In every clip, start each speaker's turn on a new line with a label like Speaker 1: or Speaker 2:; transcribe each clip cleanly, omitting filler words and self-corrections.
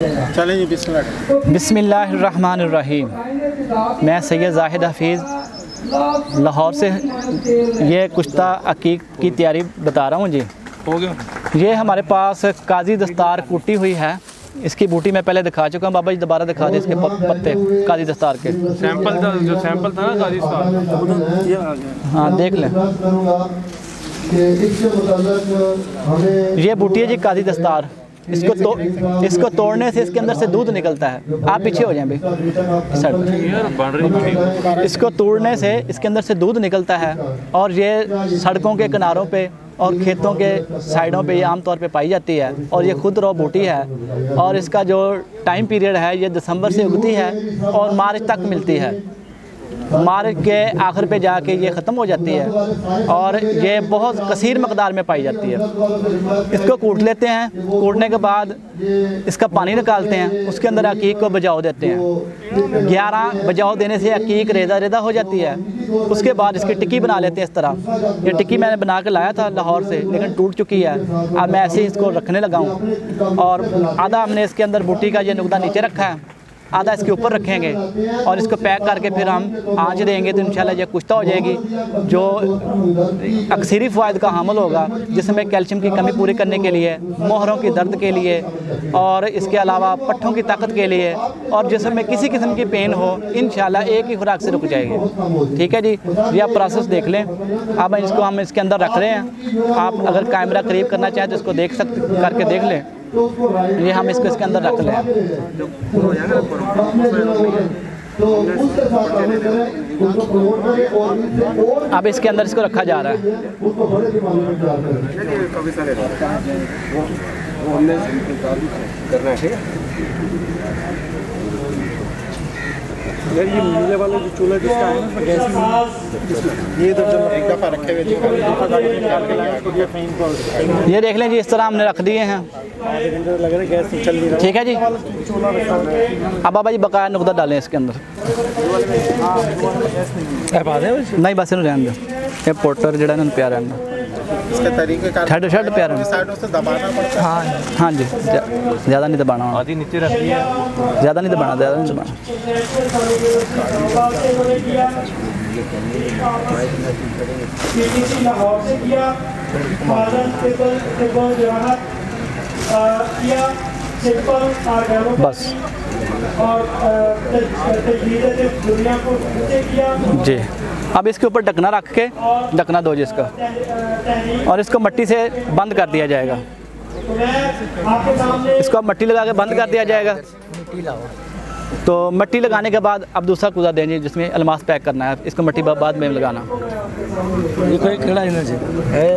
Speaker 1: चलें जी बिस्मिल्लाहिर्रहमानिर्रहीम। मैं सैयद जाहिद हफीज़ लाहौर से ये कुश्ता अकीक की तैयारी बता रहा हूँ जी।
Speaker 2: हो गया।
Speaker 1: ये हमारे पास काजी दस्तार कूटी हुई है। इसकी बूटी मैं पहले दिखा चुका हूँ। बाबा जी दोबारा दिखा दें इसके पत्ते काजी दस्तार के।
Speaker 2: सैंपल था, जो सैंपल था ना काजी दस्तार।
Speaker 1: हाँ देख लें, ये बूटी है जी काजी दस्तार। इसको तोड़ने से इसके अंदर से दूध निकलता है। आप पीछे हो जाएं भाई। इसको तोड़ने से इसके अंदर से दूध निकलता है और ये सड़कों के किनारों पे और खेतों के साइडों पे ये आमतौर पे पाई जाती है और ये खुद रॉ बूटी है। और इसका जो टाइम पीरियड है ये दिसंबर से उगती है और मार्च तक मिलती है। मार्च के आखिर पे जाके ये ख़त्म हो जाती है और ये बहुत कसीर मकदार में पाई जाती है। इसको कूट लेते हैं, कूटने के बाद इसका पानी निकालते हैं, उसके अंदर अकीक को बजाव देते हैं। 11 बजाव देने से अकीक रेदा रेदा हो जाती है। उसके बाद इसकी टिक्की बना लेते हैं इस तरह। ये टिक्की मैंने बना के लाया था लाहौर से, लेकिन टूट चुकी है। अब मैं ऐसे ही इसको रखने लगा हूँ और आधा हमने इसके अंदर बूटी का ये नुकदा नीचे रखा है, आधा इसके ऊपर रखेंगे और इसको पैक करके फिर हम आँच देंगे तो इंशाल्लाह ये कुश्ता हो जाएगी जो अक्सरी फ़वाइद का हामिल होगा, जिसमें कैल्शियम की कमी पूरी करने के लिए, मोहरों की दर्द के लिए और इसके अलावा पट्ठों की ताकत के लिए और जिसम में किसी किस्म की पेन हो इंशाल्लाह एक ही खुराक से रुक जाएगी। ठीक है जी, ये आप प्रोसेस देख लें। अब इसको हम इसके अंदर रख रहे हैं। आप अगर कैमरा करीब करना चाहें तो इसको देख सकते करके देख लें। ये हम इसको इसके अंदर रख लें। अब इसके अंदर इसको रखा जा रहा है।
Speaker 2: यार ये नीले वाला जो चूल्हा जिसका है ना गैस ये तो एक दफ़ा रखे हुए
Speaker 1: ये देख लें जी, इस तरह हमने रख दिए हैं।
Speaker 2: लग रहा है गैस चल नहीं रहा।
Speaker 1: ठीक है जी। अब बाबा जी बकाया नुकदा डालें इसके अंदर। नहीं बस इन्होंने रहने दो, ये पोटर जड़ा इन्होंने प्यार रहना
Speaker 2: इसके तरीके का
Speaker 1: शर्ट प्यार है।
Speaker 2: साइडों से दबाना पड़ता है।
Speaker 1: हाँ जी, ज़्यादा नहीं दबाना,
Speaker 2: आधी नीचे रखनी है,
Speaker 1: ज़्यादा नहीं दबाना, ज़्यादा नहीं दबाना। बस जी। अब इसके ऊपर ढकना रख के ढकना दो जिसका और इसको मिट्टी से बंद कर दिया जाएगा। इसको अब मिट्टी लगा के बंद कर दिया जाएगा। तो मिट्टी लगाने के बाद अब दूसरा कूदा देंगे जिसमें अलमास पैक करना है। इसको मिट्टी बाद में लगाना।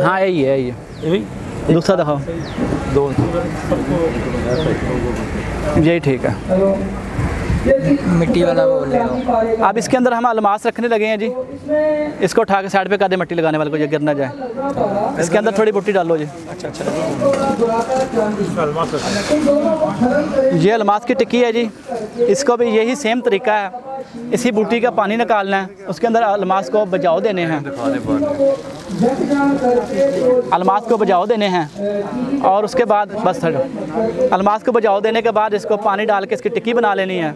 Speaker 1: हाँ यही है, यही दूसरा दिखाओ। दो यही ठीक है।
Speaker 3: मिट्टी वाला बोल रहे हो।
Speaker 1: अब इसके अंदर हम अलमास रखने लगे हैं जी। इसको उठा के साइड पे कर दे मिट्टी लगाने वाले को, ये गिर ना जाए। इसके अंदर थोड़ी बूटी डालो जी।
Speaker 2: अच्छा।
Speaker 1: ये अलमास की टिक्की है जी। इसको भी यही सेम तरीका है। इसी बूटी का पानी निकालना है, उसके अंदर अलमास को बजाव देने हैं, अलमास को बजाव देने हैं और उसके बाद बस अलमास को बजाव देने के बाद इसको पानी डाल के इसकी टिक्की बना लेनी है।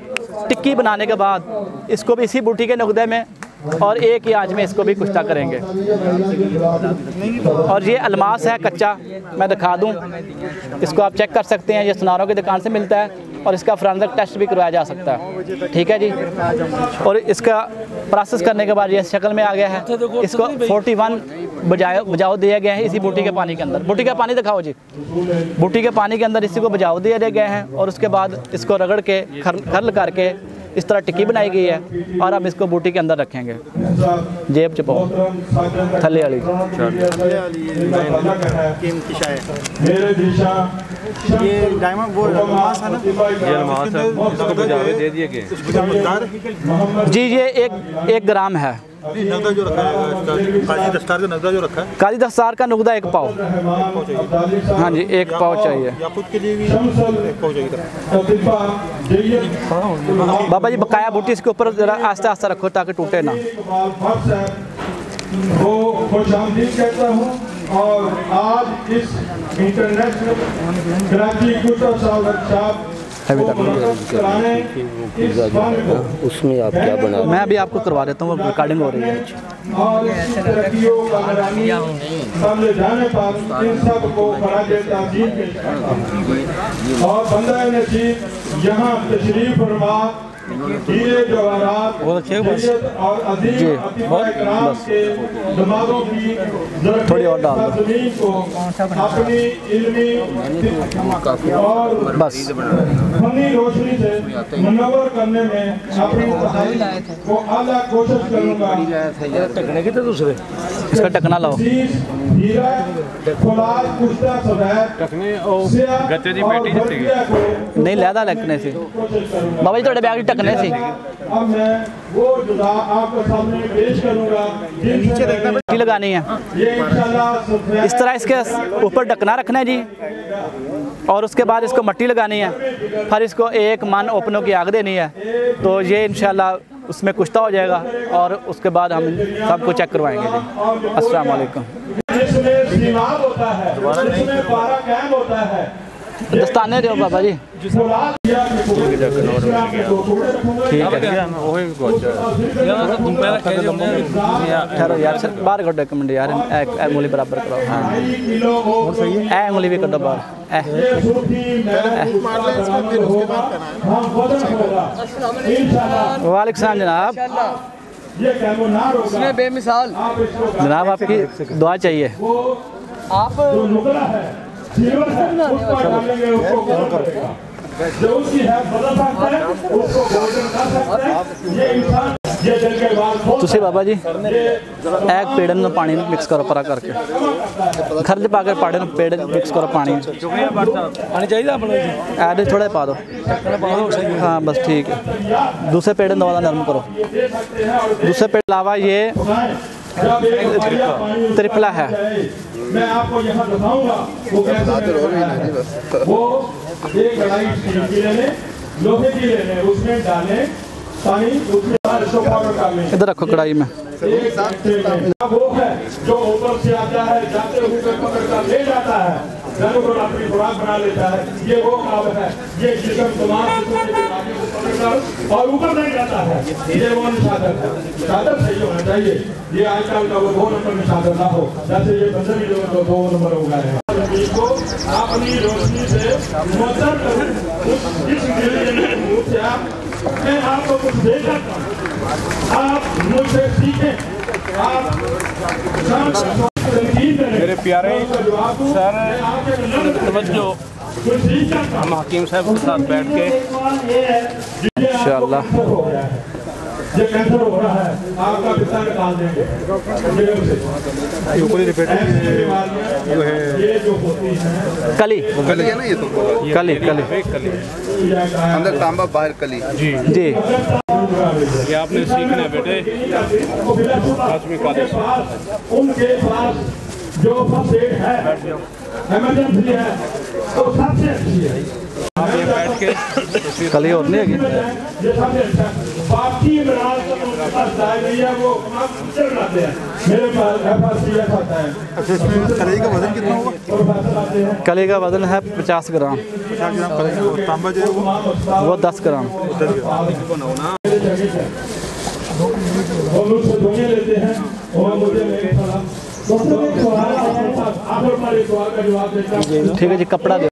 Speaker 1: टिक्की बनाने के बाद इसको भी इसी बूटी के नुकदे में और एक ही आंच में इसको भी कुश्ता करेंगे। और ये अलमास है कच्चा, मैं दिखा दूं, इसको आप चेक कर सकते हैं। ये सुनारों की दुकान से मिलता है और इसका फोरेंसिक टेस्ट भी करवाया जा सकता है। ठीक है जी। और इसका प्रोसेस करने के बाद ये शक्ल में आ गया है। इसको 41 बजाव दिया गया है इसी बूटी के पानी के अंदर। बूटी का पानी दिखाओ जी। बूटी के पानी के अंदर इसी को बजाव दिए गए हैं और उसके बाद इसको रगड़ के खर्ल करके इस तरह टिक्की बनाई गई है और अब इसको बूटी के अंदर रखेंगे। जेब चपाओ थले वाली
Speaker 2: ये डायमंड वो अलमास है ना, ये अलमास है, इसको बजावे दे दिए गए
Speaker 1: जी। ये 1 ग्राम है।
Speaker 2: नगदा जो रखा है काजी दस्तार का नगदा जो रखा है,
Speaker 1: काजी दस्तार का नुकदा 1 पाव। हाँ जी, 1 पाव चाहिए।
Speaker 2: या खुद के लिए भी 1 पाव चाहिए।
Speaker 1: बाबा जी बकाया बूटी इसके ऊपर जरा आस्ते आस्ते रखो ताकि टूटे ना।
Speaker 4: वो खुशामदीद कहता हूँ और आज इस इंटरनेशनल कराची गुस्सा साहब
Speaker 1: अभी तक
Speaker 5: उसमें आप क्या बना?
Speaker 1: मैं अभी आपको करवा देता हूँ, रिकॉर्डिंग हो रही है।
Speaker 4: सामने जाने पर इन सब को खराजे ताज़ीम पेश करता हूं। और बंदा नसीब यहाँ तशरीफ फरमा हीरे जवाहरात और अजीम इकराम के दिमागों की
Speaker 1: थोड़ी और डाल दो
Speaker 4: ज़मीन को अपनी इल्मी और
Speaker 1: बस।
Speaker 4: फनी रोशनी से मुनव्वर करने में अपनी तहरीर को आला कोशिश करूँगा।
Speaker 2: टकने के तो दूसरे
Speaker 1: इसका टकना लाओ।
Speaker 4: हीरा फौलाद कुश्ता सफेद
Speaker 2: टकने और गत्ते दी बेटी जितनी गई
Speaker 1: नहीं लैदा लगने से बाबा जी थोड़े बैग टकने से
Speaker 4: अब मैं वो जुदा आपके सामने पेश करूंगा नीचे देखना
Speaker 1: मिट्टी लगानी है।
Speaker 4: ये इंशाल्लाह
Speaker 1: इस तरह इसके ऊपर ढकना रखना है जी, और उसके बाद इसको मट्टी लगानी है, फिर इसको एक मन ओपनों की आग देनी है, तो ये इंशाल्लाह उसमें कुश्ता हो जाएगा और उसके बाद हम सबको चेक करवाएंगे जी। अस्सलाम वालेकुम।
Speaker 4: जिसमें सीमाब होता है, जिसमें पारा कैम होता है,
Speaker 1: दस्ताने दो बाबा जी। ठीक है ठहरो यार, सर बाहर कटो एक मिनट यार, ए उंगली बराबर करो। हाँ ए उंगली भी कटो बाहर। वालेकुम सलाम जनाब।
Speaker 3: इसमें बेमिसाल
Speaker 1: जनाब आपकी दुआ चाहिए।
Speaker 3: आप
Speaker 4: जो उसकी है बदल सकता है उसको गोल्डन कर सकता है। ये इंसान ये दिल के बाद
Speaker 1: तुसी बाबा जी एक पेड़ में पानी मिक्स करो परा करके, खर्च पा कर पाड़े में पेड़ मिक्स करो पानी
Speaker 2: पानी चाहिए अपने
Speaker 1: ऐड थोड़ा पा दो। हाँ बस ठीक है। दूसरे पेड़ में दवा नरम करो। दूसरे पेड़ अलावा ये त्रिपला है।
Speaker 4: मैं आपको यहाँ बताऊंगा वो कैसे वो एक कढ़ाई स्टील की लेने, लोहे की लेने, उसमें डालें पानी, उसमें इसको पाउडर कर लें।
Speaker 1: इधर रखो कढ़ाई में।
Speaker 4: वो है जो ऊपर से आता है, जाते हुए पकड़ कर ले जाता है, जानवर को अपनी खुराक बना लेता है। ये वो काम है, ये जिसम तमाम और ऊपर नहीं जाता है, ये वो निशादत है। निशादत सही होना चाहिए। ये आजकल का वो 2 नंबर निशादत ना हो, जैसे ये बंदर भी जो 2 नंबर हो गए हैं। इसको अपनी रोशनी से मुअत्तर करूं, इस मुंह से मैं आपको कुछ दे सकता हूं, आप मुझसे सीखें। आप
Speaker 2: मेरे प्यारे सर तवज्जो, हम हकीम साहब के साथ बैठ के
Speaker 1: इंशाअल्लाह
Speaker 4: ये कैंसर हो रहा है, आपका पिता निकाल देंगे। ये जो होती है
Speaker 1: कली
Speaker 5: कली है ना, ये तो
Speaker 1: कली कली
Speaker 5: अंदर तांबा बाहर कली।
Speaker 1: जी
Speaker 2: ये आपने सीखना है बेटे।
Speaker 4: उनके पास जो फर्स्ट एड है, इमरजेंसी है, तो सबसे अच्छी है।
Speaker 2: आप ये बैठ के
Speaker 1: कली और नहीं है।
Speaker 4: ये सबसे अच्छा बाकी इमरान का उनके पास जाए नहीं है, वो चल जाते हैं। मेरे पास FRCS आता है।
Speaker 5: कली का वजन कितना होगा?
Speaker 1: कली का वजन है 50 ग्राम।
Speaker 5: 50 ग्राम। तांबा जो है
Speaker 1: वो 10 ग्राम।
Speaker 4: वो लोग से धोने लेते हैं और मुझे मेरे सलाम।
Speaker 1: ठीक है जी, कपड़ा दे।